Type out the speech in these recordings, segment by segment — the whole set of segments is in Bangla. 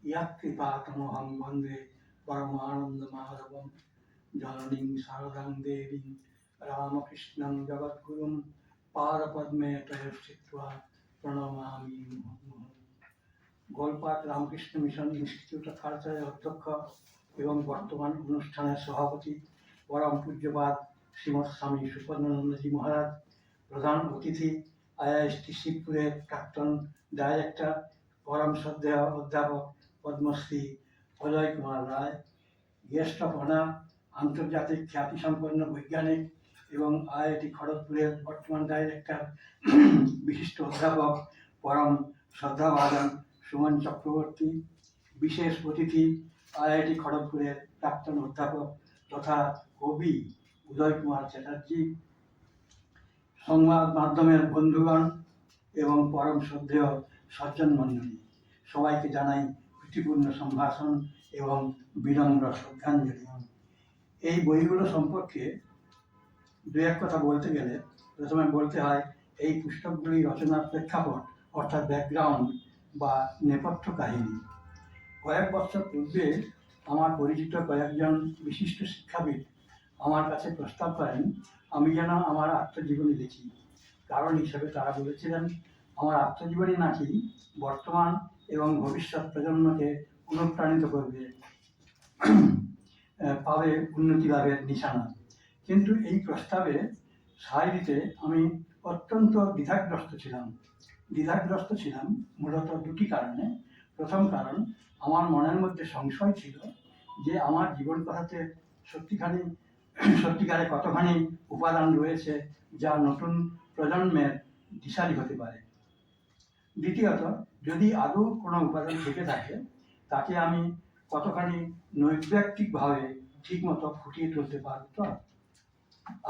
यत्कृपातमहं वन्दे परमानन्दमाधवं जननीं शारदां देवीं रामकृष्णं जगद्गुरुं पादपद्मे त्रयस्थित्वा प्रणमामि मुहुर्मुहुः। Golpark Ramakrishna mission institute of কালচারের অধ্যক্ষ এবং বর্তমান অনুষ্ঠানের সভাপতি পরম পূজ্যপাদ শ্রীমৎ স্বামী সুপর্ণানন্দজি মহারাজ, প্রধান অতিথি আইআইএসটি শিবপুরের প্রাক্তন ডাইরেক্টর পরম শ্রদ্ধেয় অধ্যাপক পদ্মশ্রী অজয় কুমার রায়, গেস্ট অফ অনার আন্তর্জাতিক খ্যাতিসম্পন্ন বৈজ্ঞানিক এবং আইআইটি খড়গপুরের বর্তমান ডাইরেক্টর বিশিষ্ট অধ্যাপক পরম শ্রদ্ধাভাজন সুমন চক্রবর্তী, বিশেষ অতিথি আইআইটি খড়গপুরের প্রাক্তন অধ্যাপক তথা কবি উদয় কুমার চ্যাটার্জি, সংবাদ মাধ্যমের বন্ধুগণ এবং পরম শ্রদ্ধেয় সজ্জন মণ্ডলী, সবাইকে জানাই প্রীতিপূর্ণ সম্ভাষণ এবং বিনম্র শ্রদ্ধাঞ্জলি। এই বইগুলো সম্পর্কে দু এক কথা বলতে গেলে প্রথমে বলতে হয় এই পুস্তকগুলি রচনার প্রেক্ষাপট অর্থাৎ ব্যাকগ্রাউন্ড বা নেপথ্য কাহিনী। কয়েক বছর পূর্বে আমার পরিচিত কয়েকজন বিশিষ্ট শিক্ষাবিদ আমার কাছে প্রস্তাব করেন আমি যেন আমার আত্মজীবনী লিখি। কারণ হিসেবে তারা বলেছিলেন আমার আত্মজীবনী নাকি বর্তমান এবং ভবিষ্যৎ প্রজন্মকে অনুপ্রাণিত করবে, পাবে উন্নতি লাভের নিশানা। কিন্তু এই প্রস্তাবে সায় দিতে আমি অত্যন্ত দ্বিধাগ্রস্ত ছিলাম মূলত দুটি কারণে। প্রথম কারণ, আমার মনের মধ্যে সংশয় ছিল যে আমার জীবন কথাতে সত্যিকারে কতখানি উপাদান রয়েছে যা নতুন প্রজন্মের দিশারি হতে পারে। দ্বিতীয়ত, যদি আদৌ কোনো উপাদান থেকে থাকে তাকে আমি কতখানি নৈর্ব্যক্তিকভাবে ঠিকমতো ফুটিয়ে তুলতে পারব। তো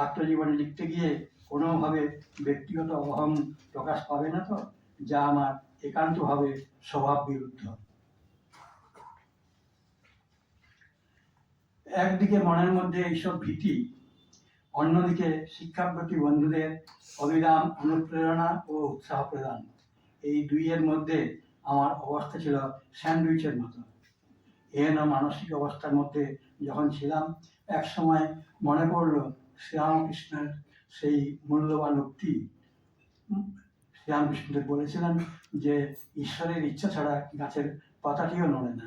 আত্মজীবনী লিখতে গিয়ে কোনোভাবে ব্যক্তিগত অহং প্রকাশ পাবে না তো, যা আমার একান্তভাবে স্বভাব বিরুদ্ধ। একদিকে মনের মধ্যে এইসব ভীতি, অন্যদিকে শিক্ষাব্রতী বন্ধুদের অবিরাম অনুপ্রেরণা ও উৎসাহ প্রদান। এই দুইয়ের মধ্যে আমার অবস্থা ছিল স্যান্ডউইচের মতো। এহেন মানসিক অবস্থার মধ্যে যখন ছিলাম, এক সময় মনে পড়ল শ্রীরামকৃষ্ণের সেই মূল্যবান উক্তি। শ্রীরামকৃষ্ণদেব বলেছিলেন যে ঈশ্বরের ইচ্ছা ছাড়া গাছের পাতাটিও নড়ে না।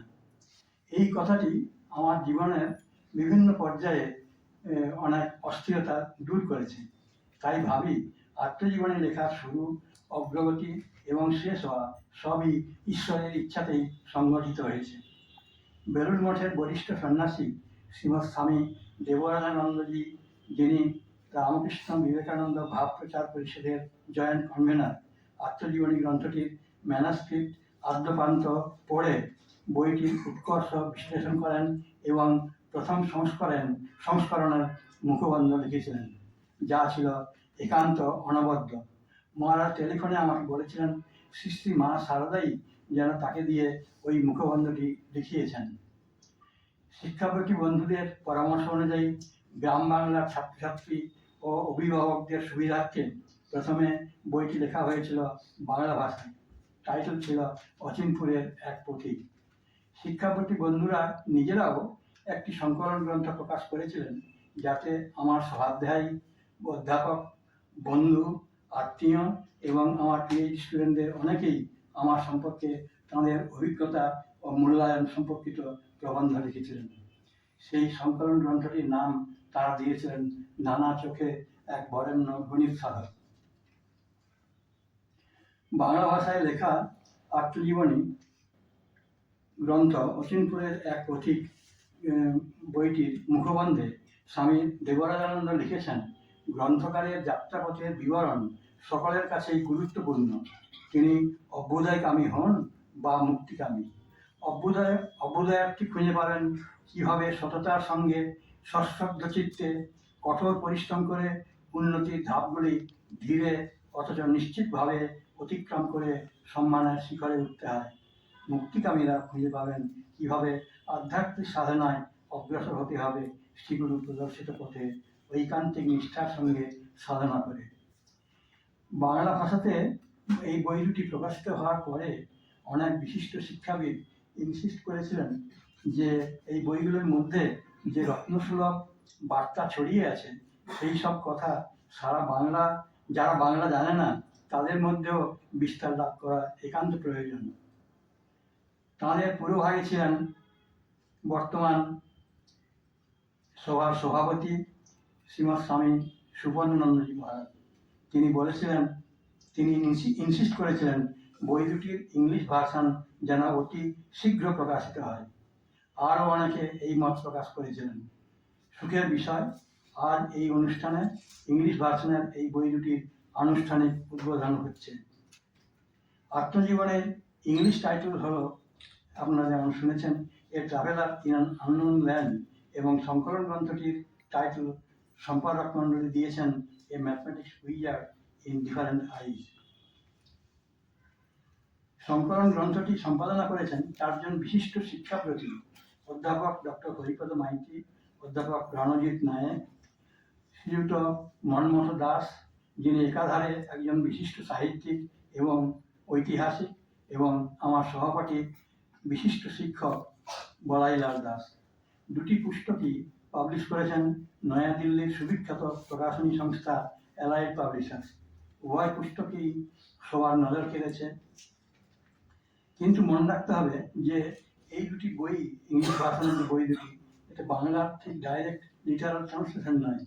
এই কথাটি আমার জীবনের বিভিন্ন পর্যায়ে অনেক অস্থিরতা দূর করেছে। তাই ভাবি আত্মজীবনী লেখার শুরু, অগ্রগতি এবং শেষ হওয়া সবই ঈশ্বরের ইচ্ছাতেই সংগঠিত হয়েছে। বেলুড় মঠের বরিষ্ঠ সন্ন্যাসী শ্রীমৎ স্বামী দেবরাজানন্দজি, যিনি রামকৃষ্ণ বিবেকানন্দ ভাব প্রচার পরিষদের জয়েন্ট কনভেনার, আত্মজীবনী গ্রন্থটির ম্যানাস্ক্রিপ্ট আদ্যপান্ত পড়ে বইটির উৎকর্ষ বিশ্লেষণ করেন এবং প্রথম সংস্করণের মুখবন্ধ লিখেছিলেন, যা ছিল একান্ত অনবদ্য। মহারাজ টেলিফোনে আমাকে বলেছিলেন শ্রী শ্রী মা শারদাই যেন তাকে দিয়ে ওই মুখবন্ধটি লিখিয়েছেন। শিক্ষাব্রতী বন্ধুদের পরামর্শ অনুযায়ী গ্রাম বাংলার ছাত্রছাত্রী ও অভিভাবকদের সুবিধার্থে প্রথমে বইটি লেখা হয়েছিল বাংলা ভাষায়। টাইটেল ছিল অচিনপুরের এক পথিক। শিক্ষাব্রতী বন্ধুরা নিজেরাও একটি সংকলন গ্রন্থ প্রকাশ করেছিলেন, যাতে আমার সহাধ্যায়ী, অধ্যাপক, বন্ধু, আত্মীয় এবং আমার পিএইচডি স্টুডেন্টদের অনেকেই আমার সম্পর্কে তাঁদের অভিজ্ঞতা ও মূল্যায়ন সম্পর্কিত প্রবন্ধ লিখেছিলেন। সেই সংকলন গ্রন্থটির নাম তারা দিয়েছিলেন নানা চোখে এক বরেণ্য গণিত সাধক। বাংলা ভাষায় লেখা আত্মজীবনী গ্রন্থ অচিনপুরের এক পথিক বইটির মুখবন্ধে স্বামী দেবরাজানন্দ লিখেছেন, গ্রন্থকারের যাত্রাপথের বিবরণ সকলের কাছেই গুরুত্বপূর্ণ। তিনি অভ্যুদয়কামী হন বা মুক্তিকামী। অভ্যুদয়ার্থী খুঁজে পাবেন কীভাবে সততার সঙ্গে সশ্রদ্ধ চিত্তে কঠোর পরিশ্রম করে উন্নতির ধাপগুলি ধীরে অথচ নিশ্চিতভাবে অতিক্রম করে সম্মানের শিখরে উঠতে হয়। মুক্তিকামীরা খুঁজে পাবেন কীভাবে আধ্যাত্মিক সাধনায় অগ্রসর হতে হবে শ্রীগুরু প্রদর্শিত পথে ঐকান্তিক নিষ্ঠার সঙ্গে সাধনা করে। বাংলা ভাষাতে এই বই দুটি প্রকাশিত হওয়ার পরে অনেক বিশিষ্ট শিক্ষাবিদ ইনসিস্ট করেছিলেন যে এই বইগুলোর মধ্যে যে রত্নসুলভ বার্তা ছড়িয়ে আছে সেই সব কথা সারা বাংলা, যারা বাংলা জানে না তাদের মধ্যেও বিস্তার লাভ করা একান্ত প্রয়োজন। তাঁদের পূর্বভাগে ছিলেন বর্তমান সভার সভাপতি শ্রীমৎ স্বামী সুবর্ণানন্দজি মহারাজ। তিনি বলেছিলেন, তিনি ইনসিস্ট করেছিলেন বই দুটির ইংলিশ ভার্সন যেন অতি শীঘ্র প্রকাশিত হয়। আরও অনেকে এই মত প্রকাশ করেছিলেন। সুখের বিষয়, আজ এই অনুষ্ঠানে ইংলিশ ভার্সনের এই বই দুটির আনুষ্ঠানিক উদ্বোধন হচ্ছে। আত্মজীবনের ইংলিশ টাইটেল হলো, আপনারা যেমন শুনেছেন, a traveller in an unknown land, এবং সংকলন গ্রন্থটির টাইটেল সম্পাদক মণ্ডলী দিয়েছেন এ ম্যাথমেটিক্স উইজার্ড ইন ডিফারেন্ট আইজ। সংকলন গ্রন্থটি সম্পাদনা করেছেন চারজন বিশিষ্ট শিক্ষাব্রতী: অধ্যাপক ডক্টর হরিপদ মাইতি, অধ্যাপক রণজিৎ নায়েক, শ্রীযুক্ত মন্মথ দাস, যিনি একাধারে একজন বিশিষ্ট সাহিত্যিক এবং ঐতিহাসিক, এবং আমার সহপাঠী বিশিষ্ট শিক্ষক বলাইলাল দাস। দুটি পুস্তকই পাবলিশ করেছেন নয়াদিল্লির সুবিখ্যাত প্রকাশনী সংস্থা অ্যালাইড পাবলিশার্স। উভয় পুস্তকই সবার নজর কেড়েছে। কিন্তু মনে রাখতে হবে যে এই দুটি বই, ইংলিশ ভাষার বই দুটি, এটা বাংলার ঠিক ডাইরেক্ট লিটারাল ট্রান্সলেশন নয়।